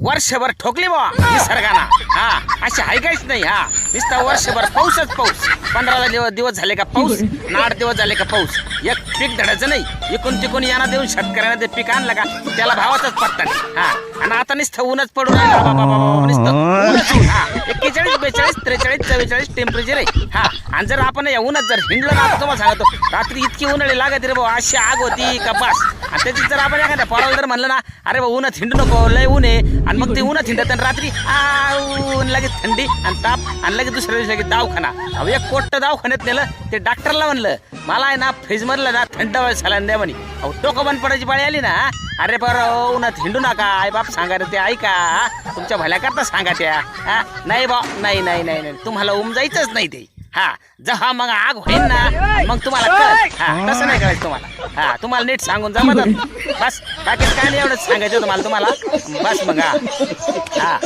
वर्षभर ठोकली बा निसर्गाना. हा अशी हाय काहीच नाही. हा नुसता वर्षभर पाऊसच पाऊस. 15 दिवस झाले का पाऊस, 8 दिवस झाले का पाऊस. एक पीक धडायचं नाही. इकून तिकून याना देऊन शेतकऱ्याने ते पीक आणलं का त्याला भावातच पडतात. हा आणि आता नुसतं ऊनच पडून राहिलं बाबा. नुसतं ऊनच ऊन. हा 41, 42, 43, 44 टेम्परेचर आहे. हा आणि जर आपण या उन्हात जर हिंडलो ना, तुम्हाला सांगतो रात्री इतकी उन्हाळी लागत रे भाऊ, अशी आग होती का बस. आणि त्याची जर आपण एखाद्या पोराला जर म्हणलं ना, अरे भाऊ उन्हात हिंडू नको लय ऊन आहे, आणि मग ते उन्हात हिंडत आणि रात्री ऊन लगेच थंडी आणि ताप आणि लगेच दुसऱ्या दिवशी लगेच दवाखाना. अहो एक कोट्ट दवाखान्यात नेलं. ते डॉक्टरला म्हणलं मला आहे ना फ्रीजमधलं ना थंड सलाईन द्या म्हणे. अहो टोकं बंद पडायची पाळी आली ना, अरे बरं उन्हात हिंडू नका आई बाप सांगा रे ते ऐका. तुमच्या भल्या करता सांगा त्या. हा नाही बा नाही नाही नाही नाही तुम्हाला उमजायचंच नाही ते. हा जहा मग आग होईल ना मग तुम्हाला कळत. हा तसं नाही करायचं तुम्हाला. हा तुम्हाला नीट सांगून जमत बस. बाकी काय नाही एवढंच सांगायचं तुम्हाला बस मग. हा